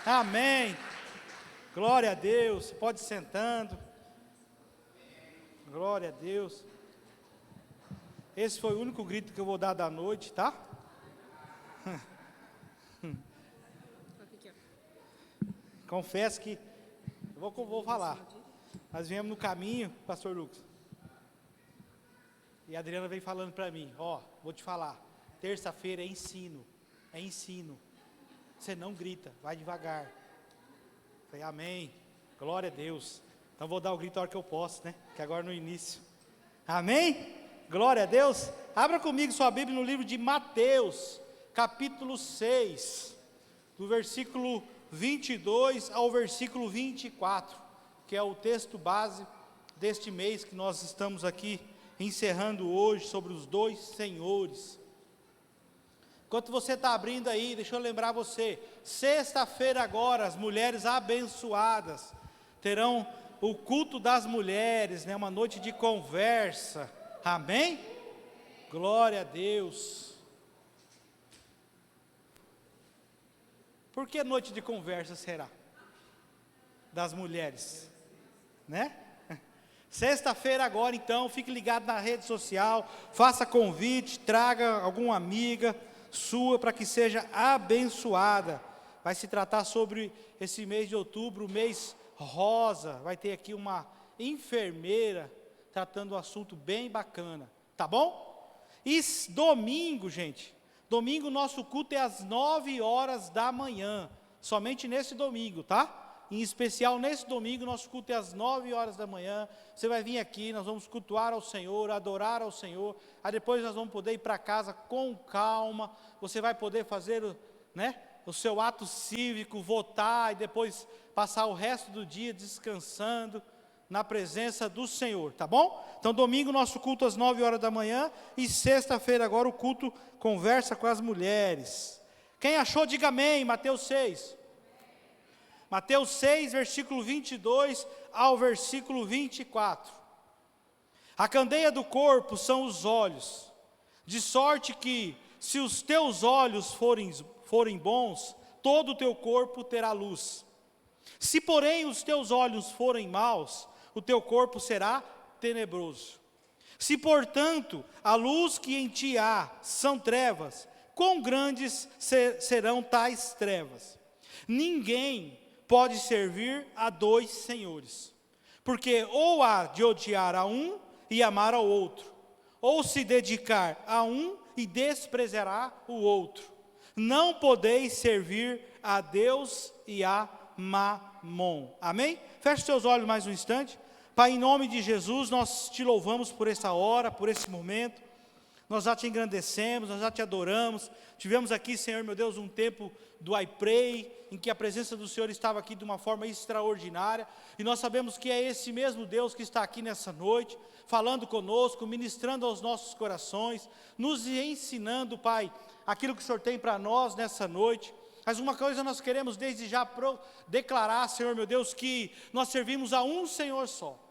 Amém. Glória a Deus. Pode ir sentando. Glória a Deus. Esse foi o único grito que eu vou dar da noite, tá? Confesso que eu vou falar. Nós viemos no caminho, pastor Lucas. E a Adriana veio falando para mim, vou te falar, terça-feira é ensino. Você não grita, vai devagar. Falei, amém, glória a Deus. Então vou dar o grito a hora que eu posso, né? Que agora no início. Amém? Glória a Deus. Abra comigo sua Bíblia no livro de Mateus, capítulo 6, do versículo 22 ao versículo 24, que é o texto base deste mês que nós estamos aqui encerrando hoje, sobre os dois senhores. Enquanto você está abrindo aí, deixa eu lembrar você, sexta-feira agora, as mulheres abençoadas terão o culto das mulheres, né, uma noite de conversa, amém? Glória a Deus. Por que noite de conversa será? Das mulheres, né? Sexta-feira agora então, fique ligado na rede social, faça convite, traga alguma amiga sua para que seja abençoada. Vai se tratar sobre esse mês de outubro, o mês rosa, vai ter aqui uma enfermeira tratando um assunto bem bacana, tá bom? E domingo, gente, domingo nosso culto é às 9 horas da manhã, somente nesse domingo, tá? Em especial nesse domingo, nosso culto é às 9 horas da manhã, você vai vir aqui, nós vamos cultuar ao Senhor, adorar ao Senhor, aí depois nós vamos poder ir para casa com calma, você vai poder fazer, né, o seu ato cívico, votar, e depois passar o resto do dia descansando na presença do Senhor, tá bom? Então domingo nosso culto às 9 horas da manhã, e sexta-feira agora o culto conversa com as mulheres. Quem achou, diga amém, Mateus 6. Mateus 6, versículo 22 ao versículo 24. A candeia do corpo são os olhos, de sorte que, se os teus olhos forem bons, todo o teu corpo terá luz. Se, porém, os teus olhos forem maus, o teu corpo será tenebroso. Se, portanto, a luz que em ti há são trevas, quão grandes serão tais trevas? Ninguém pode servir a dois senhores, porque ou há de odiar a um e amar ao outro, ou se dedicar a um e desprezará o outro. Não podeis servir a Deus e a Mamon. Amém? Feche seus olhos mais um instante. Pai, em nome de Jesus, nós te louvamos por essa hora, por esse momento. Nós já te engrandecemos, nós já te adoramos. Tivemos aqui, Senhor, meu Deus, um tempo do I Pray, em que a presença do Senhor estava aqui de uma forma extraordinária. E nós sabemos que é esse mesmo Deus que está aqui nessa noite, falando conosco, ministrando aos nossos corações, nos ensinando, Pai, aquilo que o Senhor tem para nós nessa noite. Mas uma coisa nós queremos desde já declarar, Senhor, meu Deus, que nós servimos a um Senhor só.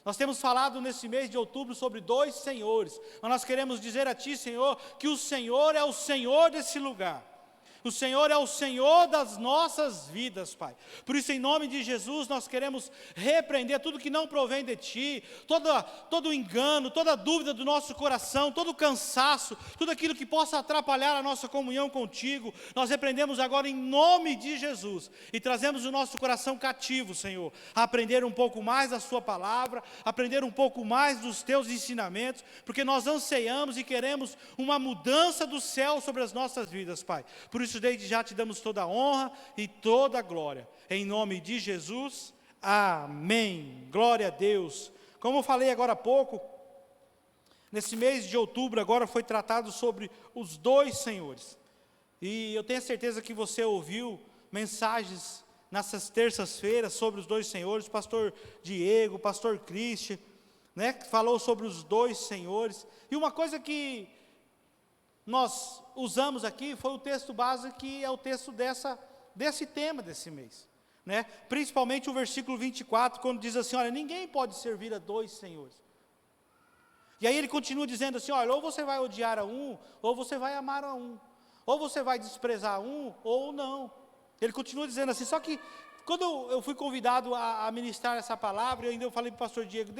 Nós temos falado nesse mês de outubro sobre dois senhores, mas nós queremos dizer a Ti, Senhor, que o Senhor é o Senhor desse lugar. O Senhor é o Senhor das nossas vidas, Pai. Por isso, em nome de Jesus, nós queremos repreender tudo que não provém de Ti, todo engano, toda dúvida do nosso coração, todo cansaço, tudo aquilo que possa atrapalhar a nossa comunhão contigo. Nós repreendemos agora em nome de Jesus e trazemos o nosso coração cativo, Senhor, a aprender um pouco mais da Sua palavra, aprender um pouco mais dos Teus ensinamentos, porque nós anseiamos e queremos uma mudança do céu sobre as nossas vidas, Pai. Por isso, desde já te damos toda a honra e toda a glória. Em nome de Jesus, amém. Glória a Deus. Como eu falei agora há pouco, nesse mês de outubro agora foi tratado sobre os dois senhores. E eu tenho certeza que você ouviu mensagens nessas terças-feiras sobre os dois senhores, o pastor Diego, o pastor Christian, né, que falou sobre os dois senhores. E uma coisa que nós usamos aqui foi o texto base, que é o texto desse tema desse mês, né? Principalmente o versículo 24, quando diz assim, olha, ninguém pode servir a dois senhores. E aí ele continua dizendo assim, olha, ou você vai odiar a um, ou você vai amar a um, ou você vai desprezar um, ou não. Ele continua dizendo assim, só que quando eu fui convidado a ministrar essa palavra, eu falei para o pastor Diego,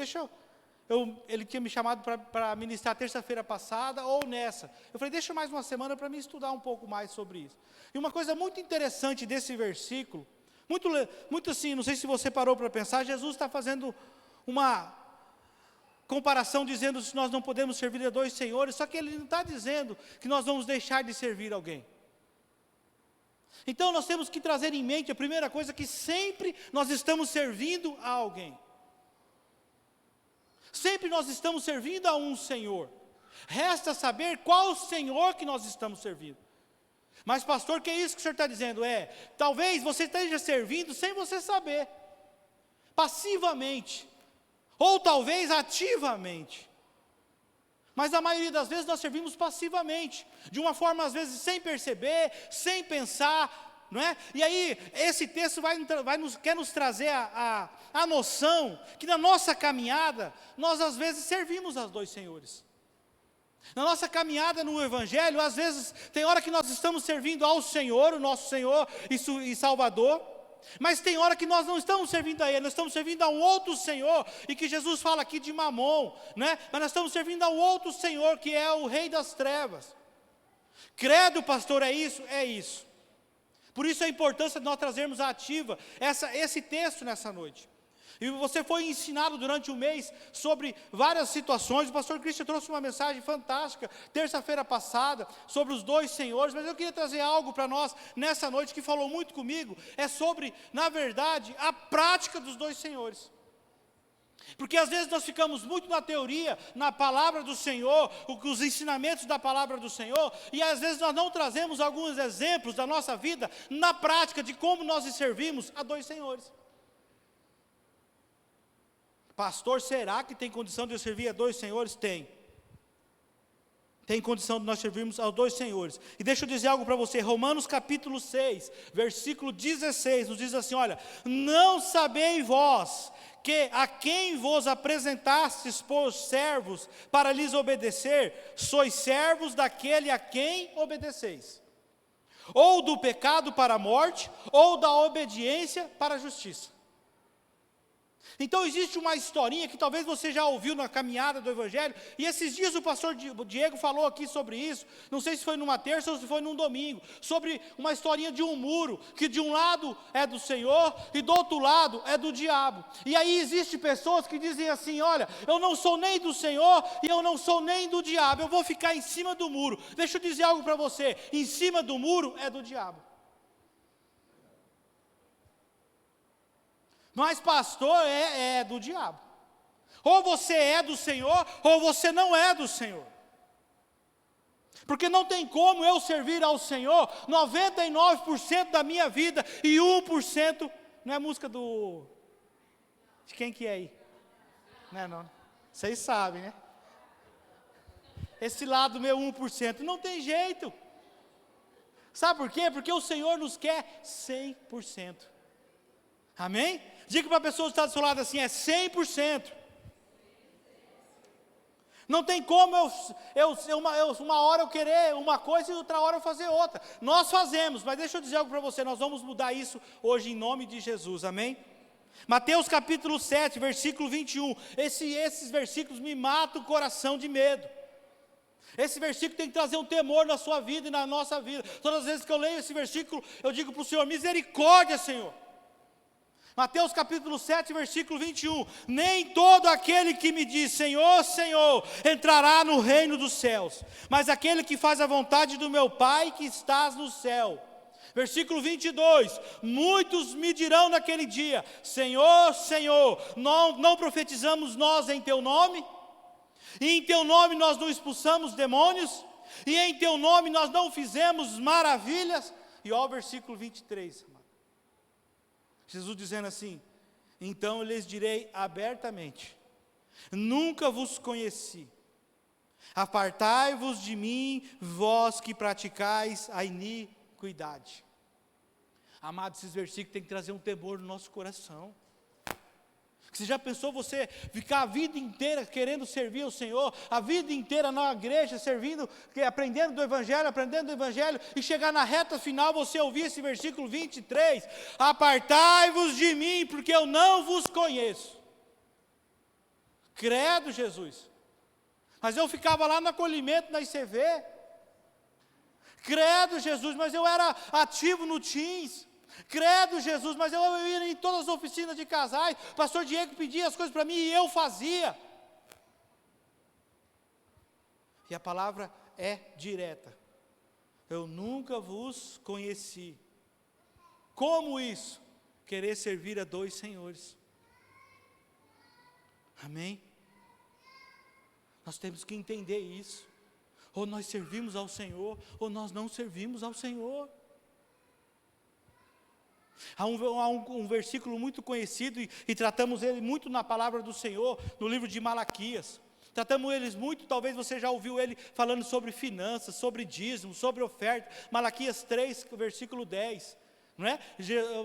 ele tinha me chamado para ministrar terça-feira passada ou nessa. Eu falei, deixa mais uma semana para mim estudar um pouco mais sobre isso. E uma coisa muito interessante desse versículo, muito assim, não sei se você parou para pensar, Jesus está fazendo uma comparação dizendo que nós não podemos servir a dois senhores, só que ele não está dizendo que nós vamos deixar de servir alguém. Então nós temos que trazer em mente a primeira coisa, que sempre nós estamos servindo a alguém. Sempre nós estamos servindo a um Senhor. Resta saber qual o Senhor que nós estamos servindo. Mas pastor, que é isso que o senhor está dizendo? Talvez você esteja servindo sem você saber, passivamente, ou talvez ativamente. Mas a maioria das vezes nós servimos passivamente, de uma forma às vezes sem perceber, sem pensar, não é? E aí esse texto quer nos trazer a noção que na nossa caminhada, nós às vezes servimos aos dois senhores. Na nossa caminhada no Evangelho, às vezes tem hora que nós estamos servindo ao Senhor, o nosso Senhor e Salvador, mas tem hora que nós não estamos servindo a Ele, nós estamos servindo a um outro Senhor, e que Jesus fala aqui de Mamon, né? Mas nós estamos servindo a um outro Senhor, que é o Rei das Trevas. Credo, pastor, é isso? É isso. Por isso a importância de nós trazermos à ativa esse texto nessa noite. E você foi ensinado durante o mês sobre várias situações. O pastor Cristian trouxe uma mensagem fantástica, terça-feira passada, sobre os dois senhores. Mas eu queria trazer algo para nós nessa noite, que falou muito comigo. É sobre, na verdade, a prática dos dois senhores. Porque às vezes nós ficamos muito na teoria, na palavra do Senhor, os ensinamentos da palavra do Senhor, e às vezes nós não trazemos alguns exemplos da nossa vida, na prática, de como nós servimos a dois senhores. Pastor, será que tem condição de eu servir a dois senhores? Tem. Tem condição de nós servirmos aos dois senhores. E deixa eu dizer algo para você, Romanos capítulo 6, versículo 16, nos diz assim, olha, não sabeis vós, que a quem vos apresentastes por servos para lhes obedecer, sois servos daquele a quem obedeceis, ou do pecado para a morte, ou da obediência para a justiça. Então existe uma historinha que talvez você já ouviu na caminhada do Evangelho, e esses dias o pastor Diego falou aqui sobre isso, não sei se foi numa terça ou se foi num domingo, sobre uma historinha de um muro, que de um lado é do Senhor, e do outro lado é do diabo. E aí existem pessoas que dizem assim, olha, eu não sou nem do Senhor, e eu não sou nem do diabo, eu vou ficar em cima do muro. Deixa eu dizer algo para você, em cima do muro é do diabo. Mas pastor é do diabo. Ou você é do Senhor, ou você não é do Senhor. Porque não tem como eu servir ao Senhor 99% da minha vida e 1%, não é música de quem que é aí? Não. Vocês sabem, né? Esse lado meu 1%, não tem jeito. Sabe por quê? Porque o Senhor nos quer 100%. Amém? Diga para a pessoa que está do seu lado assim, é 100%. Não tem como uma hora eu querer uma coisa e outra hora eu fazer outra. Nós fazemos, mas deixa eu dizer algo para você, nós vamos mudar isso hoje em nome de Jesus, amém? Mateus capítulo 7, versículo 21, esses versículos me matam o coração de medo. Esse versículo tem que trazer um temor na sua vida e na nossa vida. Todas as vezes que eu leio esse versículo, eu digo para o Senhor, misericórdia, Senhor. Mateus capítulo 7, versículo 21, nem todo aquele que me diz, Senhor, Senhor, entrará no reino dos céus, mas aquele que faz a vontade do meu Pai que estás no céu. Versículo 22, muitos me dirão naquele dia, Senhor, Senhor, não profetizamos nós em Teu nome? E em Teu nome nós não expulsamos demônios? E em Teu nome nós não fizemos maravilhas? E olha o versículo 23, Jesus dizendo assim, então eu lhes direi abertamente, nunca vos conheci, apartai-vos de mim, vós que praticais a iniquidade. Amados, esses versículos têm que trazer um temor no nosso coração. Você já pensou você ficar a vida inteira querendo servir ao Senhor, a vida inteira na igreja, servindo, aprendendo do Evangelho, e chegar na reta final, você ouvir esse versículo 23, apartai-vos de mim, porque eu não vos conheço. Credo, Jesus. Mas eu ficava lá no acolhimento, na ICV. Credo, Jesus, mas eu era ativo no Teams. Credo, Jesus, mas eu ia em todas as oficinas de casais, pastor Diego pedia as coisas para mim e eu fazia. E a palavra é direta. Eu nunca vos conheci. Como isso? Querer servir a dois senhores. Amém? Nós temos que entender isso. Ou nós servimos ao Senhor, ou nós não servimos ao Senhor. Há um versículo muito conhecido, e tratamos ele muito na palavra do Senhor, no livro de Malaquias. Tratamos eles muito, talvez você já ouviu ele falando sobre finanças, sobre dízimo, sobre oferta. Malaquias 3, versículo 10. Não é?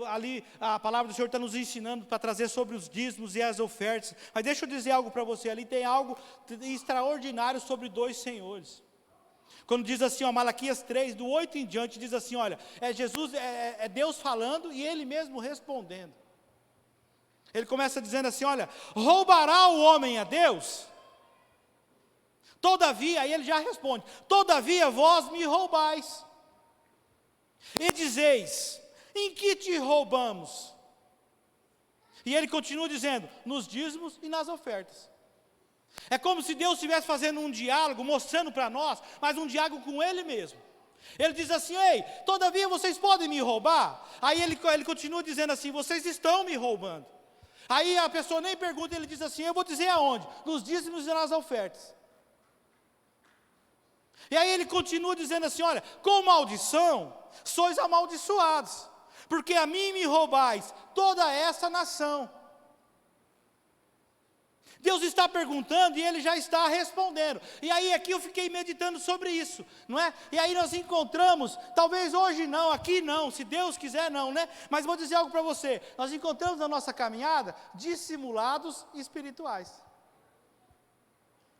Ali a palavra do Senhor está nos ensinando para trazer sobre os dízimos e as ofertas. Mas deixa eu dizer algo para você, ali tem algo extraordinário sobre dois senhores. Quando diz assim, ó, Malaquias 3, do 8 em diante, diz assim, olha, é Deus falando e Ele mesmo respondendo. Ele começa dizendo assim, olha, roubará o homem a Deus? Todavia, aí ele já responde, todavia vós me roubais. E dizeis, em que te roubamos? E ele continua dizendo, nos dízimos e nas ofertas. É como se Deus estivesse fazendo um diálogo, mostrando para nós, mas um diálogo com Ele mesmo. Ele diz assim, ei, todavia vocês podem me roubar? Aí ele continua dizendo assim, vocês estão me roubando. Aí a pessoa nem pergunta, ele diz assim, eu vou dizer aonde? Nos dízimos e nas ofertas. E aí ele continua dizendo assim, olha, com maldição sois amaldiçoados, porque a mim me roubais toda essa nação. Deus está perguntando e Ele já está respondendo. E aí aqui eu fiquei meditando sobre isso, não é? E aí nós encontramos, talvez hoje não, aqui não, se Deus quiser não, né? Mas vou dizer algo para você, nós encontramos na nossa caminhada dissimulados espirituais.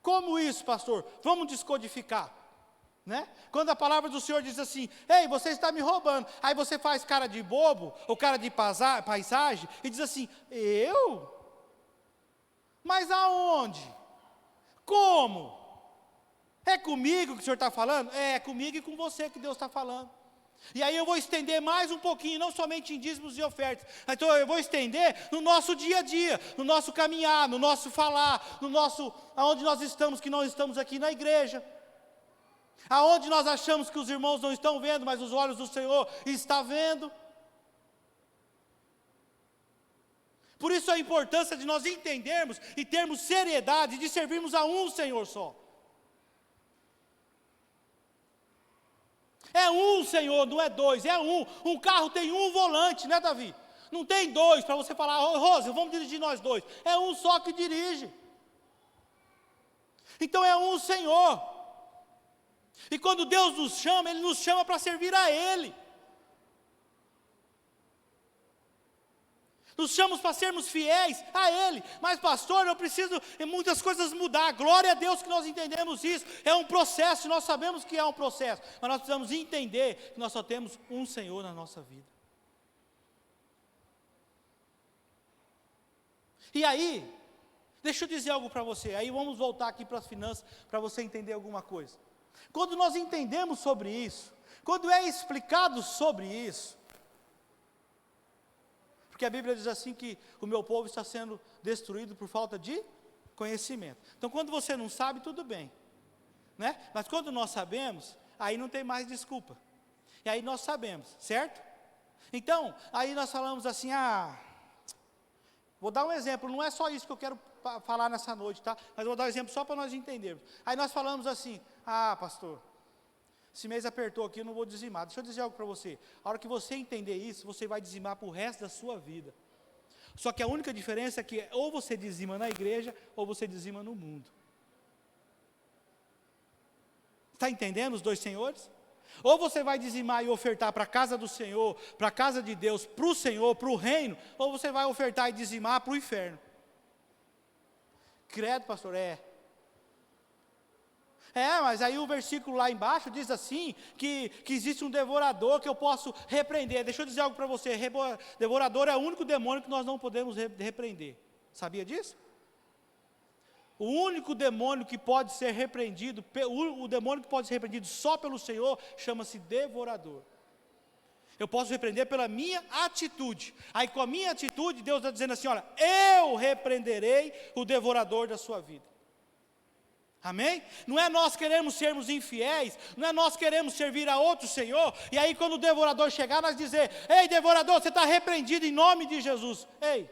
Como isso, pastor? Vamos descodificar, né? Quando a palavra do Senhor diz assim, ei, você está me roubando, aí você faz cara de bobo, ou cara de paisagem, e diz assim, eu? Mas aonde? Como? É comigo que o Senhor está falando? É comigo e com você que Deus está falando. E aí eu vou estender mais um pouquinho, não somente em dízimos e ofertas. Então eu vou estender no nosso dia a dia, no nosso caminhar, no nosso falar, aonde nós estamos, que não estamos aqui na igreja. Aonde nós achamos que os irmãos não estão vendo, mas os olhos do Senhor estão vendo. Por isso a importância de nós entendermos e termos seriedade de servirmos a um Senhor só. É um Senhor, não é dois, é um. Um carro tem um volante, né, Davi? Não tem dois para você falar, Rosa, vamos dirigir nós dois. É um só que dirige. Então é um Senhor. E quando Deus nos chama, Ele nos chama para servir a Ele. Nos chamamos para sermos fiéis a Ele. Mas pastor, eu preciso em muitas coisas mudar. Glória a Deus que nós entendemos isso. É um processo, nós sabemos que é um processo. Mas nós precisamos entender que nós só temos um Senhor na nossa vida. E aí, deixa eu dizer algo para você. Aí vamos voltar aqui para as finanças, para você entender alguma coisa. Quando nós entendemos sobre isso, quando é explicado sobre isso, porque a Bíblia diz assim que o meu povo está sendo destruído por falta de conhecimento. Então quando você não sabe, tudo bem, né? Mas quando nós sabemos, aí não tem mais desculpa. E aí nós sabemos, certo? Então, aí nós falamos assim, vou dar um exemplo, não é só isso que eu quero falar nessa noite, tá? Mas vou dar um exemplo só para nós entendermos. Aí nós falamos assim, pastor, esse mês apertou aqui, eu não vou dizimar. Deixa eu dizer algo para você. A hora que você entender isso, você vai dizimar para o resto da sua vida. Só que a única diferença é que ou você dizima na igreja, ou você dizima no mundo. Está entendendo os dois senhores? Ou você vai dizimar e ofertar para a casa do Senhor, para a casa de Deus, para o Senhor, para o reino, ou você vai ofertar e dizimar para o inferno. Credo, pastor, mas aí o versículo lá embaixo diz assim, que existe um devorador que eu posso repreender. Deixa eu dizer algo para você, devorador é o único demônio que nós não podemos repreender. Sabia disso? O único demônio que pode ser repreendido, o demônio que pode ser repreendido só pelo Senhor, chama-se devorador. Eu posso repreender pela minha atitude. Aí com a minha atitude, Deus está dizendo assim, olha, eu repreenderei o devorador da sua vida. Amém? Não é nós queremos sermos infiéis, não é nós queremos servir a outro Senhor, e aí quando o devorador chegar, nós dizer, ei devorador, você está repreendido em nome de Jesus. Ei,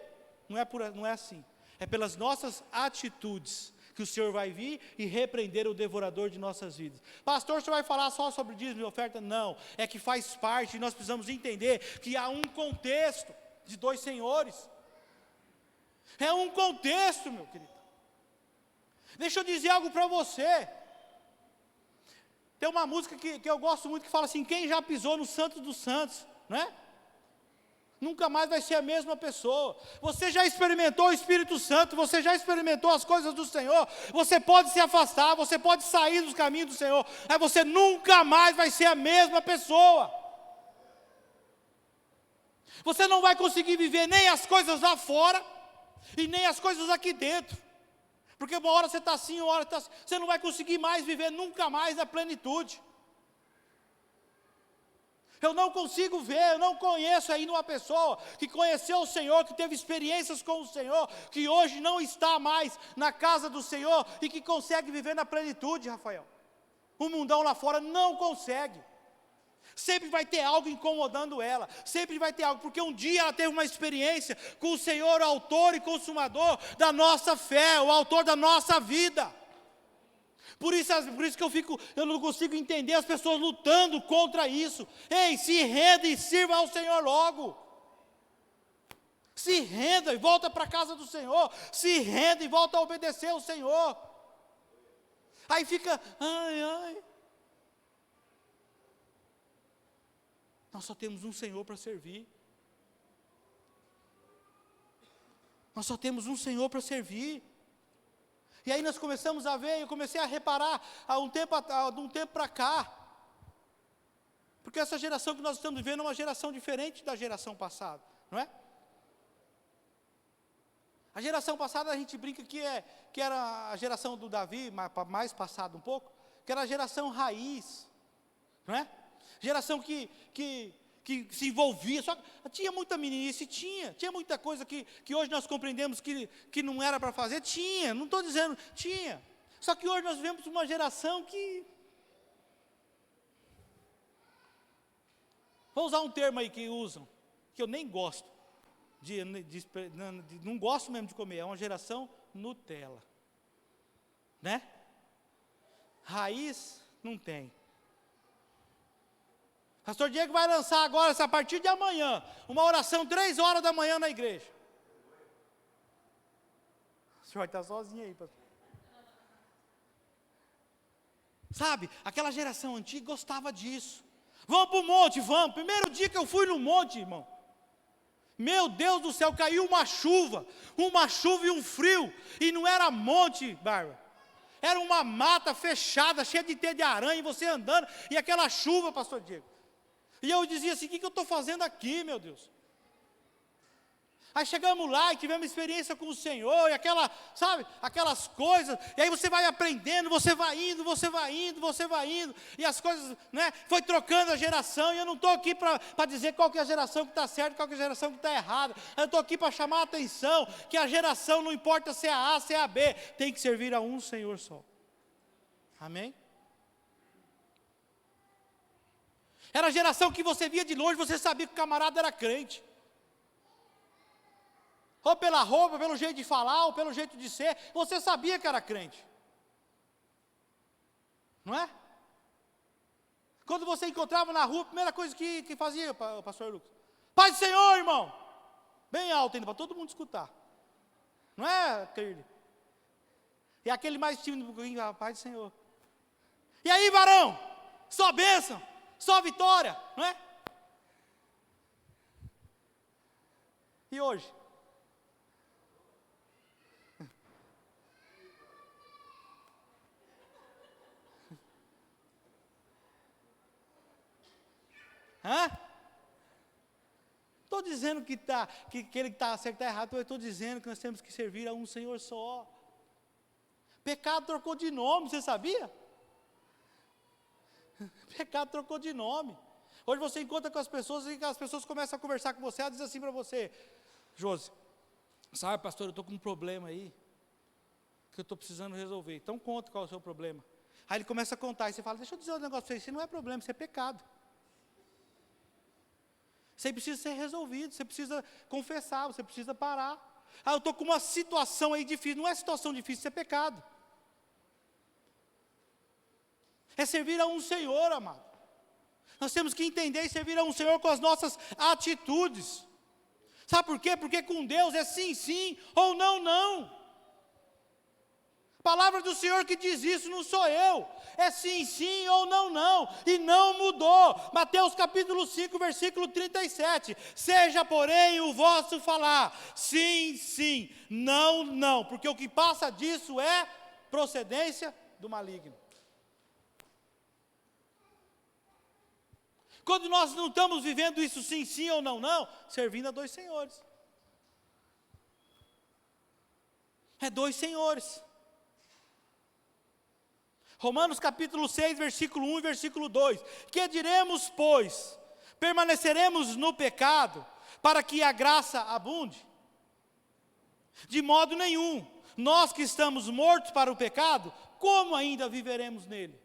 não é assim, é pelas nossas atitudes, que o Senhor vai vir e repreender o devorador de nossas vidas. Pastor, o senhor vai falar só sobre dízimo e oferta? Não, é que faz parte, e nós precisamos entender que há um contexto de dois senhores, é um contexto, meu querido. Deixa eu dizer algo para você, tem uma música que eu gosto muito, que fala assim, quem já pisou no Santo dos Santos, não é? Nunca mais vai ser a mesma pessoa. Você já experimentou o Espírito Santo, você já experimentou as coisas do Senhor, você pode se afastar, você pode sair dos caminhos do Senhor, mas você nunca mais vai ser a mesma pessoa. Você não vai conseguir viver nem as coisas lá fora, e nem as coisas aqui dentro, porque uma hora você está assim, uma hora está assim, você não vai conseguir mais viver nunca mais a plenitude. Eu não consigo ver, eu não conheço ainda uma pessoa que conheceu o Senhor, que teve experiências com o Senhor, que hoje não está mais na casa do Senhor e que consegue viver na plenitude, Rafael. O mundão lá fora não consegue. Sempre vai ter algo incomodando ela, sempre vai ter algo, porque um dia ela teve uma experiência com o Senhor, o autor e consumador da nossa fé, o autor da nossa vida. Por isso que eu não consigo entender as pessoas lutando contra isso. Ei, se renda e sirva ao Senhor logo. Se renda e volta para a casa do Senhor. Se renda e volta a obedecer ao Senhor. Aí fica, ai. Nós só temos um Senhor para servir. Nós só temos um Senhor para servir. E aí nós começamos a ver, eu comecei a reparar, há um tempo para cá, porque essa geração que nós estamos vivendo é uma geração diferente da geração passada, não é? A geração passada a gente brinca que era a geração do Davi, mais passada um pouco, que era a geração raiz, não é? Geração que se envolvia, só tinha muita meninice, tinha muita coisa que hoje nós compreendemos que não era para fazer, não estou dizendo, tinha, só que hoje nós vivemos uma geração que, vou usar um termo aí que usam, que eu nem gosto, não gosto mesmo de comer, é uma geração Nutella, né? Raiz não tem. Pastor Diego vai lançar agora, a partir de amanhã, uma oração 3 horas da manhã na igreja. O senhor vai estar sozinho aí, pastor. Sabe, aquela geração antiga gostava disso. Vamos para o monte, vamos. Primeiro dia que eu fui no monte, irmão. Meu Deus do céu, caiu uma chuva e um frio. E não era monte, Bárbara. Era uma mata fechada, cheia de teia de aranha, e você andando, e aquela chuva, pastor Diego. E eu dizia assim, o que eu estou fazendo aqui, meu Deus? Aí chegamos lá e tivemos experiência com o Senhor, e aquelas coisas, e aí você vai aprendendo, você vai indo, e as coisas, né, foi trocando a geração, e eu não estou aqui para dizer qual que é a geração que está certa, qual que é a geração que está errada, eu estou aqui para chamar a atenção, que a geração não importa se é a A, se é a B, tem que servir a um Senhor só. Amém? Era a geração que você via de longe, você sabia que o camarada era crente. Ou pela roupa, pelo jeito de falar, ou pelo jeito de ser, você sabia que era crente. Não é? Quando você encontrava na rua, a primeira coisa que fazia, o pastor Lucas, Pai do Senhor, irmão. Bem alto ainda, para todo mundo escutar. Não é, Kirli? E aquele mais tímido um pouquinho, Pai do Senhor. E aí, varão? Só bênção. Só vitória, não é? E hoje? Hã? Estou dizendo que ele está certo, está errado, eu estou dizendo que nós temos que servir a um Senhor só. Pecado trocou de nome, você sabia? Pecado trocou de nome. Hoje você encontra com as pessoas e as pessoas começam a conversar com você, ela diz assim para você: Josi, sabe, pastor, eu estou com um problema aí, que eu estou precisando resolver. Então conta qual é o seu problema. Aí ele começa a contar, e você fala: deixa eu dizer um negócio para você, isso não é problema, isso é pecado. Você precisa ser resolvido, você precisa confessar, você precisa parar. Eu estou com uma situação aí difícil, não é situação difícil, isso é pecado. É servir a um Senhor, amado. Nós temos que entender e servir a um Senhor com as nossas atitudes. Sabe por quê? Porque com Deus é sim, sim, ou não, não. Palavra do Senhor que diz isso, não sou eu. É sim, sim, ou não, não. E não mudou. Mateus capítulo 5, versículo 37. Seja, porém, o vosso falar, sim, sim, não, não. Porque o que passa disso é procedência do maligno. Quando nós não estamos vivendo isso sim, sim ou não, não, servindo a dois senhores. É dois senhores. Romanos capítulo 6, versículo 1 e versículo 2. Que diremos, pois? Permaneceremos no pecado, para que a graça abunde? De modo nenhum. Nós que estamos mortos para o pecado, como ainda viveremos nele?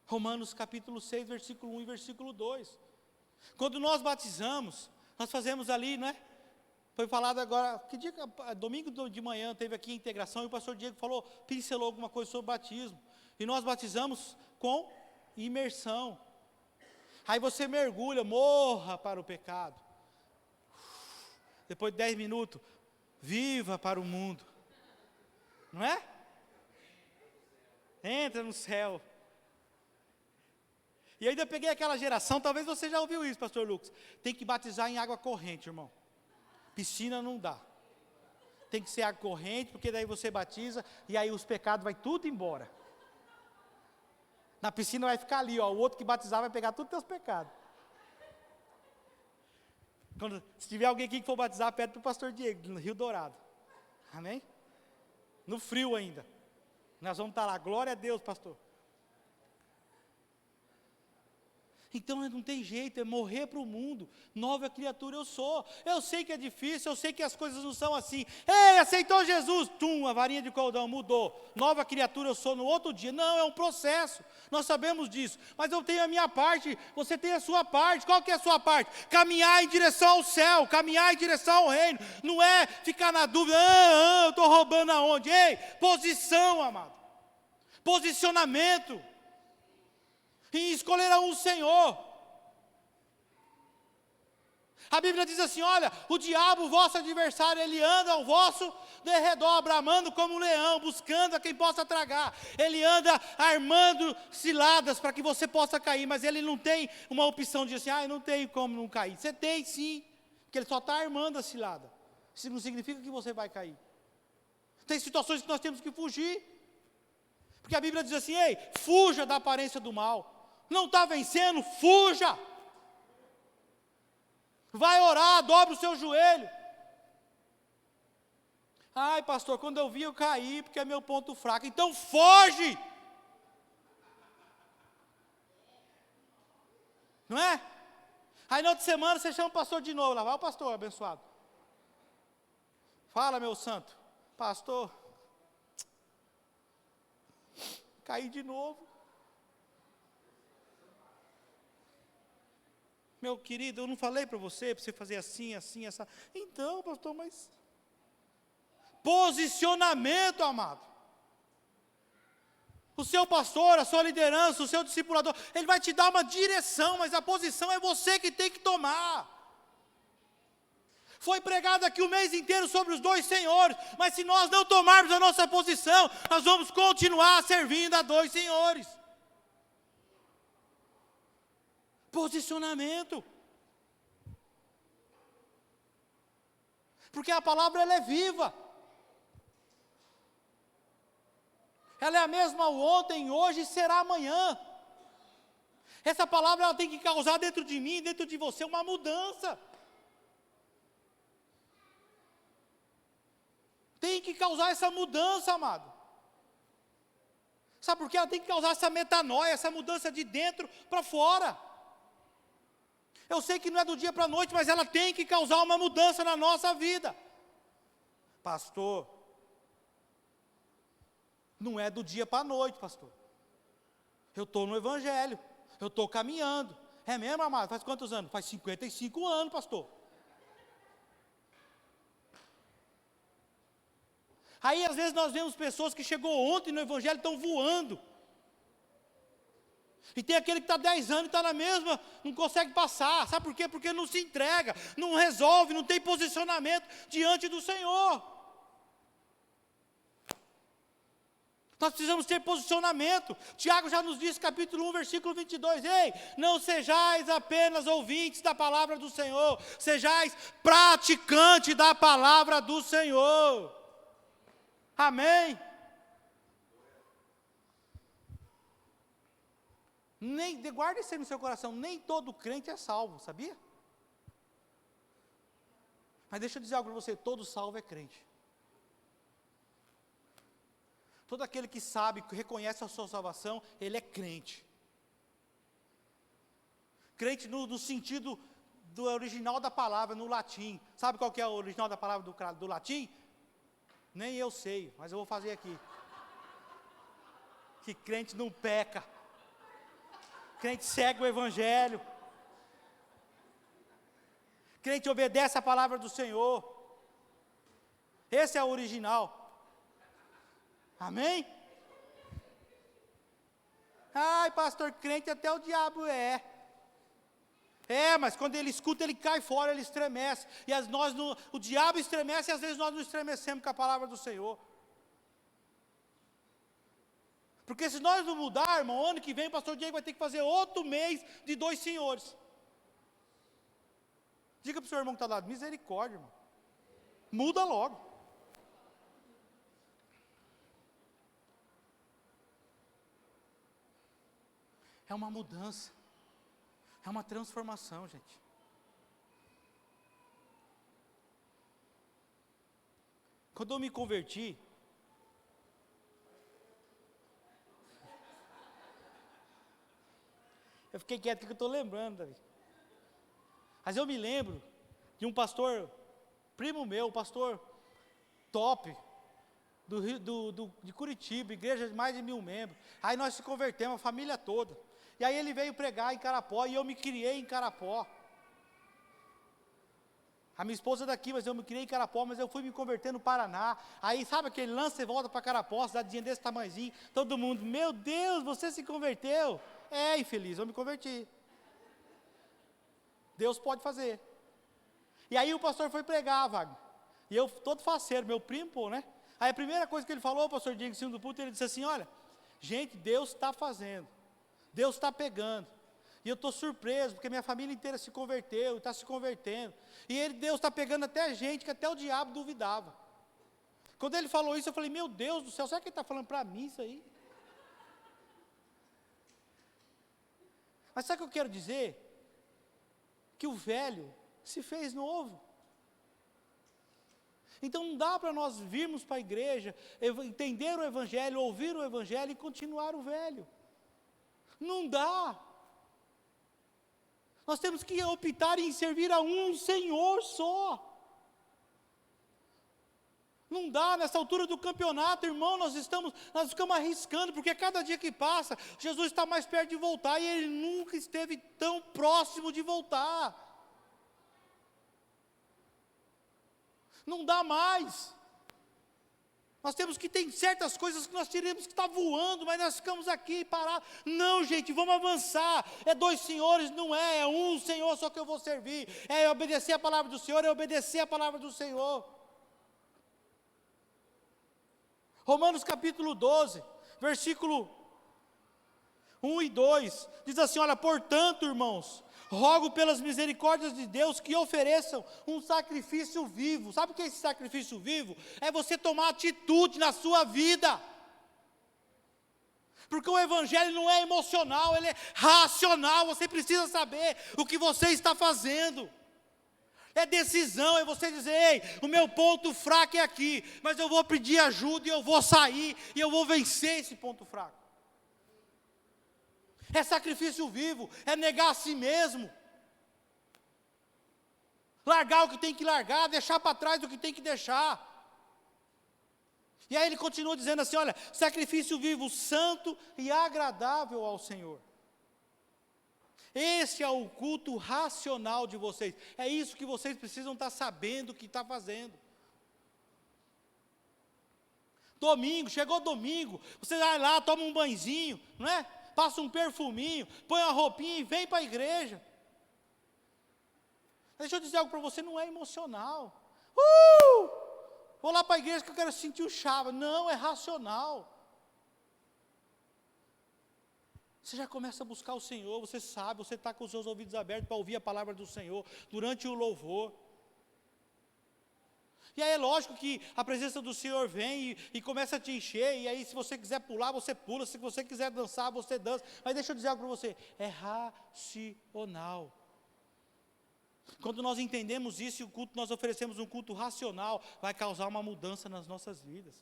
Romanos capítulo 6, versículo 1 e versículo 2. Quando nós batizamos, nós fazemos ali, não é? Foi falado agora, que dia, domingo de manhã teve aqui a integração e o pastor Diego falou, pincelou alguma coisa sobre batismo. E nós batizamos com imersão. Aí você mergulha, morra para o pecado. Depois de 10 minutos, viva para o mundo. Não é? Entra no céu. E ainda peguei aquela geração, talvez você já ouviu isso, pastor Lucas. Tem que batizar em água corrente, irmão. Piscina não dá. Tem que ser água corrente, porque daí você batiza e aí os pecados vai tudo embora. Na piscina vai ficar ali, ó, o outro que batizar vai pegar todos os teus pecados. Se tiver alguém aqui que for batizar, pede para o pastor Diego, no Rio Dourado. Amém? No frio ainda. Nós vamos estar lá, glória a Deus, pastor. Então não tem jeito, é morrer para o mundo, nova criatura eu sou. Eu sei que é difícil, eu sei que as coisas não são assim. Ei, aceitou Jesus, tum, a varinha de cordão mudou, nova criatura eu sou no outro dia. Não, é um processo, nós sabemos disso. Mas eu tenho a minha parte, você tem a sua parte. Qual que é a sua parte? Caminhar em direção ao céu, caminhar em direção ao reino. Não é ficar na dúvida, eu estou roubando aonde? Ei, posição, amado, posicionamento. E escolher a um Senhor. A Bíblia diz assim, olha, o diabo, o vosso adversário, ele anda ao vosso derredor, bramando como um leão, buscando a quem possa tragar. Ele anda armando ciladas para que você possa cair, mas ele não tem uma opção de assim, não tem como não cair. Você tem sim, porque ele só está armando a cilada. Isso não significa que você vai cair. Tem situações que nós temos que fugir. Porque a Bíblia diz assim, ei, fuja da aparência do mal. Não está vencendo, fuja. Vai orar, dobra o seu joelho. Ai, pastor, quando eu vi eu caí, porque é meu ponto fraco. Então foge. Não é? Aí na outra semana você chama o pastor de novo. Lá vai o pastor abençoado. Fala, meu santo. Pastor, caí de novo. Meu querido, eu não falei para você fazer assim, assim, essa. Então, pastor, mas... Posicionamento, amado. O seu pastor, a sua liderança, o seu discipulador, ele vai te dar uma direção, mas a posição é você que tem que tomar. Foi pregado aqui o mês inteiro sobre os dois senhores, mas se nós não tomarmos a nossa posição, nós vamos continuar servindo a dois senhores. Posicionamento. Porque a palavra ela é viva. Ela é a mesma ontem, hoje e será amanhã. Essa palavra ela tem que causar dentro de mim, dentro de você, uma mudança. Tem que causar essa mudança, amado. Sabe por quê? Ela tem que causar essa metanoia, essa mudança de dentro para fora. Eu sei que não é do dia para a noite, mas ela tem que causar uma mudança na nossa vida. Pastor, não é do dia para a noite, pastor. Eu estou no Evangelho, eu estou caminhando. É mesmo, amado? Faz quantos anos? Faz 55 anos, pastor. Aí, às vezes, nós vemos pessoas que chegou ontem no Evangelho e estão voando. E tem aquele que está 10 anos e está na mesma, não consegue passar. Sabe por quê? Porque não se entrega, não resolve, não tem posicionamento diante do Senhor. Nós precisamos ter posicionamento. Tiago já nos diz, capítulo 1, versículo 22. Ei, não sejais apenas ouvintes da palavra do Senhor, sejais praticantes da palavra do Senhor. Amém? Guarde isso aí no seu coração, nem todo crente é salvo, sabia? Mas deixa eu dizer algo para você, todo salvo é crente. Todo aquele que sabe, que reconhece a sua salvação, ele é crente. Crente no sentido do original da palavra, no latim. Sabe qual que é o original da palavra do latim? Nem eu sei, mas eu vou fazer aqui. Que crente não peca. Crente segue o Evangelho. Crente obedece a palavra do Senhor. Esse é o original. Amém? Ai, pastor, crente até o diabo é. É, mas quando ele escuta, ele cai fora, ele estremece. E o diabo estremece e às vezes nós não estremecemos com a palavra do Senhor. Porque se nós não mudar, irmão, ano que vem o pastor Diego vai ter que fazer outro mês de 2 senhores. Diga para o seu irmão que está lá, misericórdia, irmão. Muda logo. É uma mudança. É uma transformação, gente. Quando eu me converti, eu fiquei quieto porque eu estou lembrando, Davi. Mas eu me lembro de um pastor, primo meu, pastor top, de Curitiba, igreja de mais de 1000 membros. Aí nós se convertemos, a família toda. E aí ele veio pregar em Carapó, e eu me criei em Carapó. A minha esposa é daqui, mas eu me criei em Carapó, mas eu fui me converter no Paraná. Aí sabe aquele lance, você volta para Carapó, cidadezinha desse tamanhozinho, todo mundo, meu Deus, você se converteu? É, infeliz, eu me converti. Deus pode fazer. E aí o pastor foi pregar, Wagner. E eu, todo faceiro, meu primo, pô, né? Aí a primeira coisa que ele falou, o pastor Diego, em cima do púlpito, ele disse assim, olha, gente, Deus está fazendo. Deus está pegando. E eu estou surpreso, porque minha família inteira se converteu, está se convertendo. E Deus está pegando até a gente, que até o diabo duvidava. Quando ele falou isso, eu falei, meu Deus do céu, será que ele está falando para mim isso aí? Mas sabe o que eu quero dizer? Que o velho se fez novo. Então não dá para nós virmos para a igreja, entender o Evangelho, ouvir o Evangelho e continuar o velho. Não dá. Nós temos que optar em servir a um Senhor só. Não dá, nessa altura do campeonato, irmão, nós ficamos arriscando, porque cada dia que passa, Jesus está mais perto de voltar, e Ele nunca esteve tão próximo de voltar. Não dá mais. Nós temos que ter certas coisas que nós teríamos que estar voando, mas nós ficamos aqui parados. Não, gente, vamos avançar. É 2 senhores, não é, é um Senhor só que eu vou servir. É obedecer a palavra do Senhor, é obedecer a palavra do Senhor. Romanos capítulo 12, versículo 1 e 2, diz assim, olha, portanto, irmãos, rogo pelas misericórdias de Deus que ofereçam um sacrifício vivo. Sabe o que é esse sacrifício vivo? É você tomar atitude na sua vida. Porque o evangelho não é emocional, ele é racional. Você precisa saber o que você está fazendo. É decisão, é você dizer, ei, o meu ponto fraco é aqui, mas eu vou pedir ajuda e eu vou sair e eu vou vencer esse ponto fraco. É sacrifício vivo, é negar a si mesmo. Largar o que tem que largar, deixar para trás o que tem que deixar. E aí ele continua dizendo assim, olha, sacrifício vivo, santo e agradável ao Senhor. Esse é o culto racional de vocês. É isso que vocês precisam estar sabendo o que está fazendo. Domingo, chegou domingo, você vai lá, toma um banhozinho, não é? Passa um perfuminho, põe uma roupinha e vem para a igreja. Deixa eu dizer algo para você, não é emocional. Vou lá para a igreja que eu quero sentir o chava. Não, é racional. Você já começa a buscar o Senhor, você sabe, você está com os seus ouvidos abertos para ouvir a palavra do Senhor durante o louvor. E aí é lógico que a presença do Senhor vem e começa a te encher, e aí se você quiser pular, você pula, se você quiser dançar, você dança. Mas deixa eu dizer algo para você, é racional. Quando nós entendemos isso e o culto, nós oferecemos um culto racional, vai causar uma mudança nas nossas vidas.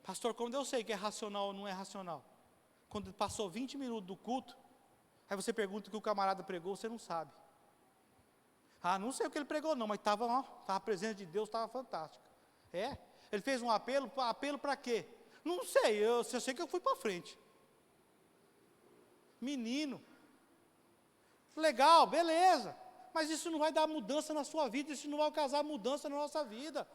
Pastor, quando eu sei que é racional ou não é racional? Quando passou 20 minutos do culto, aí você pergunta o que o camarada pregou, você não sabe. Não sei o que ele pregou não, mas estava a presença de Deus, estava fantástica. Ele fez um apelo para quê? Não sei, eu sei que eu fui para frente. Menino, legal, beleza, mas isso não vai dar mudança na sua vida, isso não vai causar mudança na nossa vida.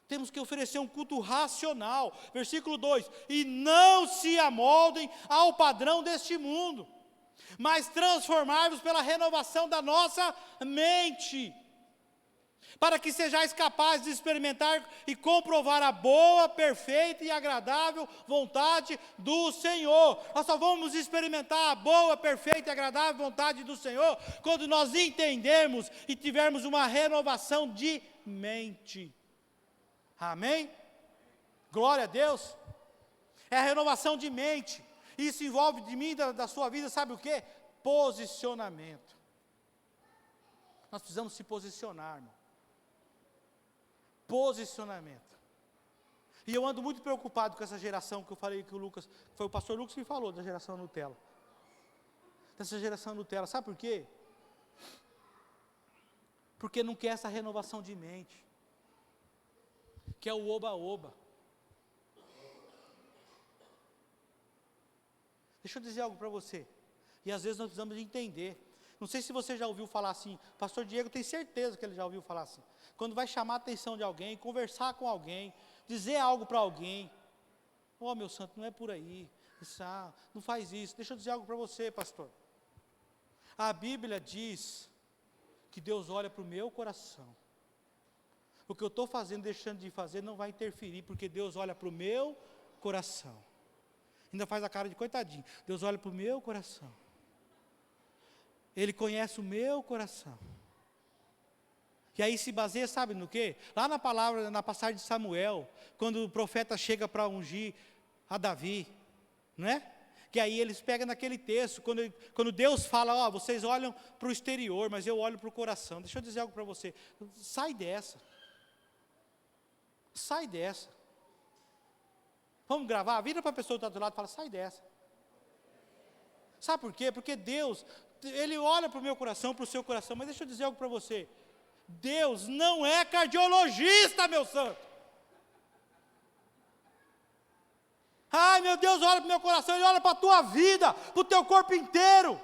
Temos que oferecer um culto racional, versículo 2, e não se amoldem ao padrão deste mundo, mas transformai-vos pela renovação da nossa mente, para que sejais capazes de experimentar e comprovar a boa, perfeita e agradável vontade do Senhor. Nós só vamos experimentar a boa, perfeita e agradável vontade do Senhor quando nós entendermos e tivermos uma renovação de mente. Amém? Glória a Deus. É a renovação de mente. Isso envolve de mim, da sua vida, sabe o quê? Posicionamento. Nós precisamos se posicionar, irmão. Posicionamento. E eu ando muito preocupado com essa geração que eu falei que foi o pastor Lucas que falou da geração Nutella. Dessa geração Nutella, sabe por quê? Porque não quer essa renovação de mente. Quer o oba-oba. Deixa eu dizer algo para você. E às vezes nós precisamos entender. Não sei se você já ouviu falar assim, pastor Diego tem certeza que ele já ouviu falar assim. Quando vai chamar a atenção de alguém, conversar com alguém, dizer algo para alguém. Meu santo, não é por aí. Não faz isso. Deixa eu dizer algo para você, pastor. A Bíblia diz que Deus olha para o meu coração. O que eu estou fazendo, deixando de fazer, não vai interferir, porque Deus olha para o meu coração. Ainda faz a cara de coitadinho. Deus olha para o meu coração. Ele conhece o meu coração. E aí se baseia, sabe no quê? Lá na palavra, na passagem de Samuel, quando o profeta chega para ungir a Davi, não é? Que aí eles pegam naquele texto, quando Deus fala, vocês olham para o exterior, mas eu olho para o coração. Deixa eu dizer algo para você, sai dessa. Sai dessa. Vamos gravar? Vira para a pessoa que está do lado e fala, sai dessa. Sabe por quê? Porque Deus, Ele olha para o meu coração, para o seu coração, mas deixa eu dizer algo para você. Deus não é cardiologista, meu santo. Ai, meu Deus, olha para o meu coração, Ele olha para a tua vida, para o teu corpo inteiro.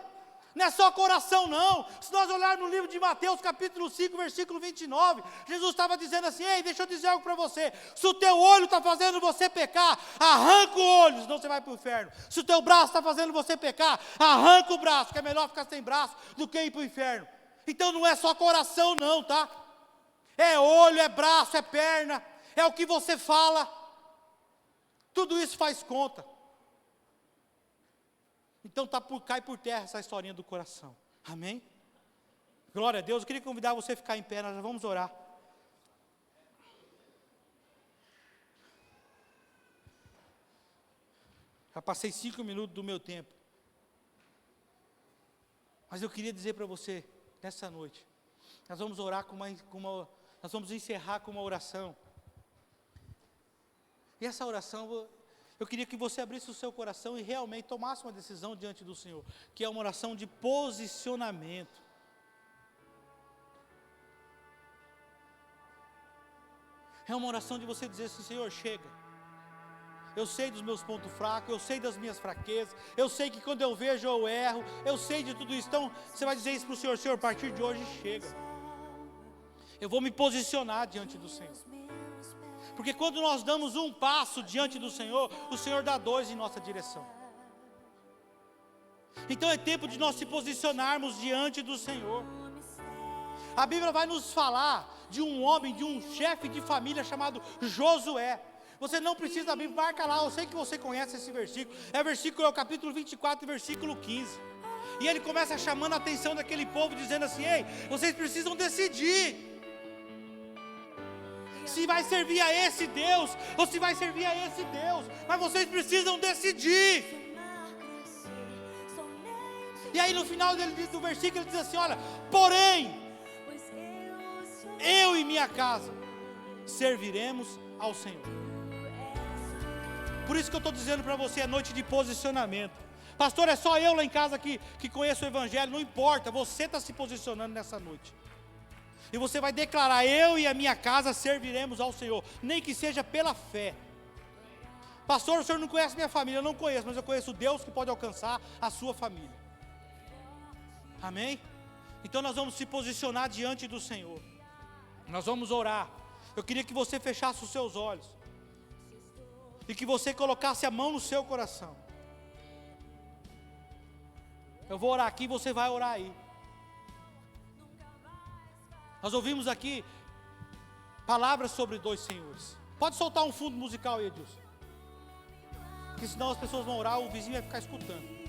Não é só coração não. Se nós olharmos no livro de Mateus, capítulo 5, versículo 29, Jesus estava dizendo assim, ei, deixa eu dizer algo para você. Se o teu olho está fazendo você pecar, arranca o olho, senão você vai para o inferno. Se o teu braço está fazendo você pecar, arranca o braço, que é melhor ficar sem braço do que ir para o inferno. Então não é só coração não, tá? É olho, é braço, é perna, é o que você fala. Tudo isso faz conta. Então cai por terra essa historinha do coração. Amém? Glória a Deus. Eu queria convidar você a ficar em pé, nós já vamos orar. Já passei 5 minutos do meu tempo. Mas eu queria dizer para você, nessa noite, nós vamos orar nós vamos encerrar com uma oração. E essa oração, eu queria que você abrisse o seu coração e realmente tomasse uma decisão diante do Senhor, que é uma oração de posicionamento. É uma oração de você dizer assim: Senhor, chega. Eu sei dos meus pontos fracos, eu sei das minhas fraquezas, eu sei que quando eu vejo eu erro, eu sei de tudo isso. Então você vai dizer isso para o Senhor: Senhor, a partir de hoje chega. Eu vou me posicionar diante do Senhor. Porque quando nós damos um passo diante do Senhor, o Senhor dá 2 em nossa direção. Então é tempo de nós se posicionarmos diante do Senhor. A Bíblia vai nos falar de um homem, de um chefe de família chamado Josué. Você não precisa da Bíblia, marca lá, eu sei que você conhece esse versículo. É o capítulo 24, versículo 15. E ele começa chamando a atenção daquele povo, dizendo assim: ei, vocês precisam decidir se vai servir a esse Deus, ou se vai servir a esse Deus. Mas vocês precisam decidir. E aí no final do versículo ele diz assim: olha, porém, eu e minha casa serviremos ao Senhor. Por isso que eu estou dizendo para você, é noite de posicionamento. Pastor, é só eu lá em casa que conheço o Evangelho. Não importa, você está se posicionando nessa noite. E você vai declarar: eu e a minha casa serviremos ao Senhor, nem que seja pela fé. Pastor, o senhor não conhece minha família? Eu não conheço, mas eu conheço o Deus que pode alcançar a sua família. Amém? Então nós vamos se posicionar diante do Senhor. Nós vamos orar. Eu queria que você fechasse os seus olhos e que você colocasse a mão no seu coração. Eu vou orar aqui e você vai orar aí. Nós ouvimos aqui palavras sobre 2 senhores. Pode soltar um fundo musical aí, Edilson, porque senão as pessoas vão orar, o vizinho vai ficar escutando.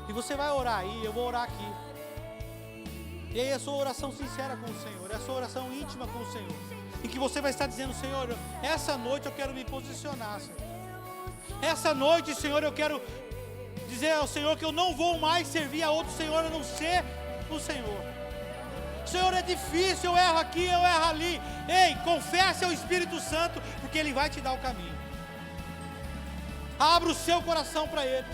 E você vai orar aí, eu vou orar aqui. E aí é a sua oração sincera com o Senhor, é a sua oração íntima com o Senhor, em que você vai estar dizendo: Senhor, essa noite eu quero me posicionar, Senhor. Essa noite, Senhor, eu quero dizer ao Senhor que eu não vou mais servir a outro Senhor a não ser o Senhor. Senhor, é difícil, eu erro aqui, eu erro ali. Ei, confesse ao Espírito Santo, porque Ele vai te dar o caminho. Abra o seu coração para Ele.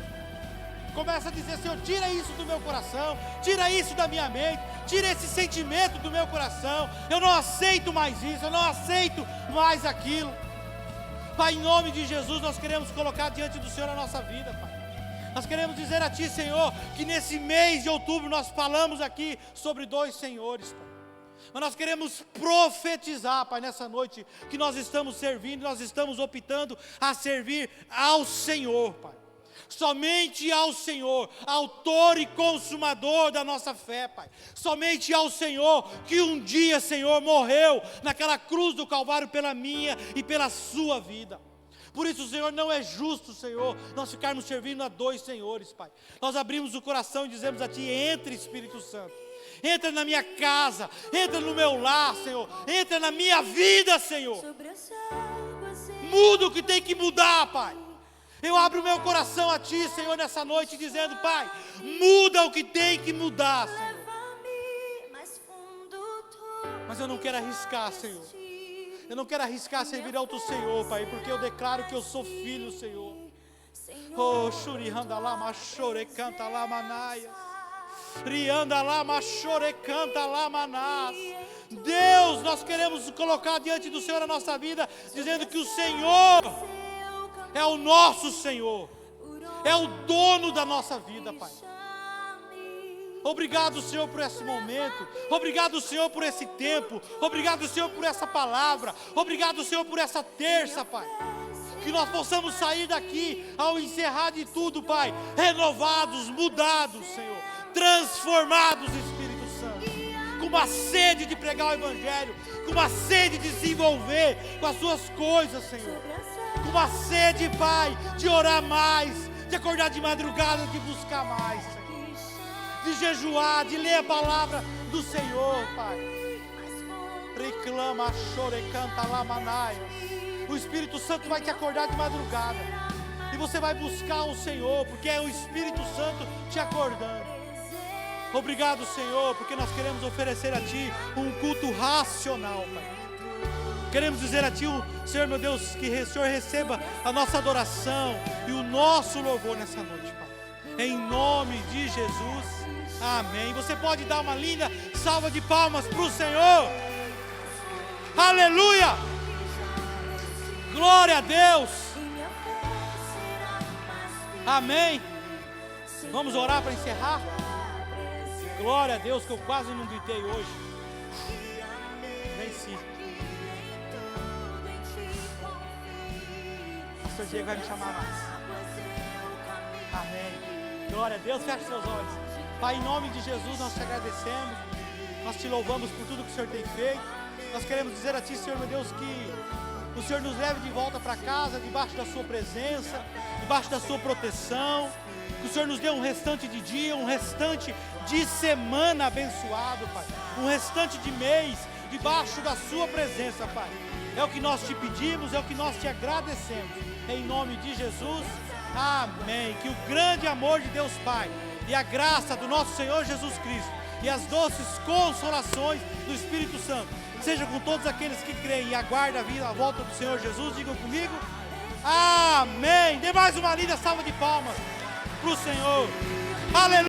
Começa a dizer: Senhor, tira isso do meu coração, tira isso da minha mente, tira esse sentimento do meu coração. Eu não aceito mais isso, eu não aceito mais aquilo. Pai, em nome de Jesus, nós queremos colocar diante do Senhor a nossa vida, Pai. Nós queremos dizer a Ti, Senhor, que nesse mês de outubro nós falamos aqui sobre 2 senhores, Pai. Mas nós queremos profetizar, Pai, nessa noite, que nós estamos servindo, nós estamos optando a servir ao Senhor, Pai. Somente ao Senhor, autor e consumador da nossa fé, Pai. Somente ao Senhor, que um dia, Senhor, morreu naquela cruz do Calvário pela minha e pela sua vida. Por isso, Senhor, não é justo, Senhor, nós ficarmos servindo a 2 senhores, Pai. Nós abrimos o coração e dizemos a Ti: entra, Espírito Santo. Entra na minha casa, entra no meu lar, Senhor. Entra na minha vida, Senhor. Muda o que tem que mudar, Pai. Eu abro o meu coração a Ti, Senhor, nessa noite, dizendo: Pai, muda o que tem que mudar, Senhor. Mas eu não quero arriscar, Senhor. Eu não quero arriscar servir ao Teu Senhor, Pai, porque eu declaro que eu sou filho, Senhor. Oh, Shurianda lá, machore, canta lá, manaias. Rianda lá, machore, canta lá, manás. Deus, nós queremos colocar diante do Senhor a nossa vida, dizendo que o Senhor é o nosso Senhor, é o dono da nossa vida, Pai. Obrigado, Senhor, por esse momento. Obrigado, Senhor, por esse tempo. Obrigado, Senhor, por essa palavra. Obrigado, Senhor, por essa terça, Pai. Que nós possamos sair daqui, ao encerrar de tudo, Pai, renovados, mudados, Senhor, transformados, Espírito Santo, com uma sede de pregar o Evangelho, com uma sede de se envolver com as Suas coisas, Senhor, com uma sede, Pai, de orar mais, de acordar de madrugada, de buscar mais, Senhor, de jejuar, de ler a palavra do Senhor, Pai. Reclama, chore, canta lá, manaias. O Espírito Santo vai te acordar de madrugada. E você vai buscar o Senhor, porque é o Espírito Santo te acordando. Obrigado, Senhor, porque nós queremos oferecer a Ti um culto racional, Pai. Queremos dizer a Ti, Senhor meu Deus, que o Senhor receba a nossa adoração e o nosso louvor nessa noite, Pai. Em nome de Jesus, amém. Você pode dar uma linda salva de palmas para o Senhor. Aleluia! Glória a Deus! Amém. Vamos orar para encerrar? Glória a Deus, que eu quase não gritei hoje. Venci. Pastor Diego vai me chamar mais. Amém. Glória a Deus, feche seus olhos. Pai, em nome de Jesus, nós te agradecemos. Nós te louvamos por tudo que o Senhor tem feito. Nós queremos dizer a Ti, Senhor meu Deus, que o Senhor nos leve de volta para casa, debaixo da Sua presença, debaixo da Sua proteção. Que o Senhor nos dê um restante de dia, um restante de semana abençoado, Pai. Um restante de mês, debaixo da Sua presença, Pai. É o que nós te pedimos, é o que nós te agradecemos. Em nome de Jesus, amém. Que o grande amor de Deus Pai e a graça do nosso Senhor Jesus Cristo e as doces consolações do Espírito Santo seja com todos aqueles que creem e aguardam a volta do Senhor Jesus. Digam comigo, amém. Dê mais uma linda salva de palmas para o Senhor. Aleluia.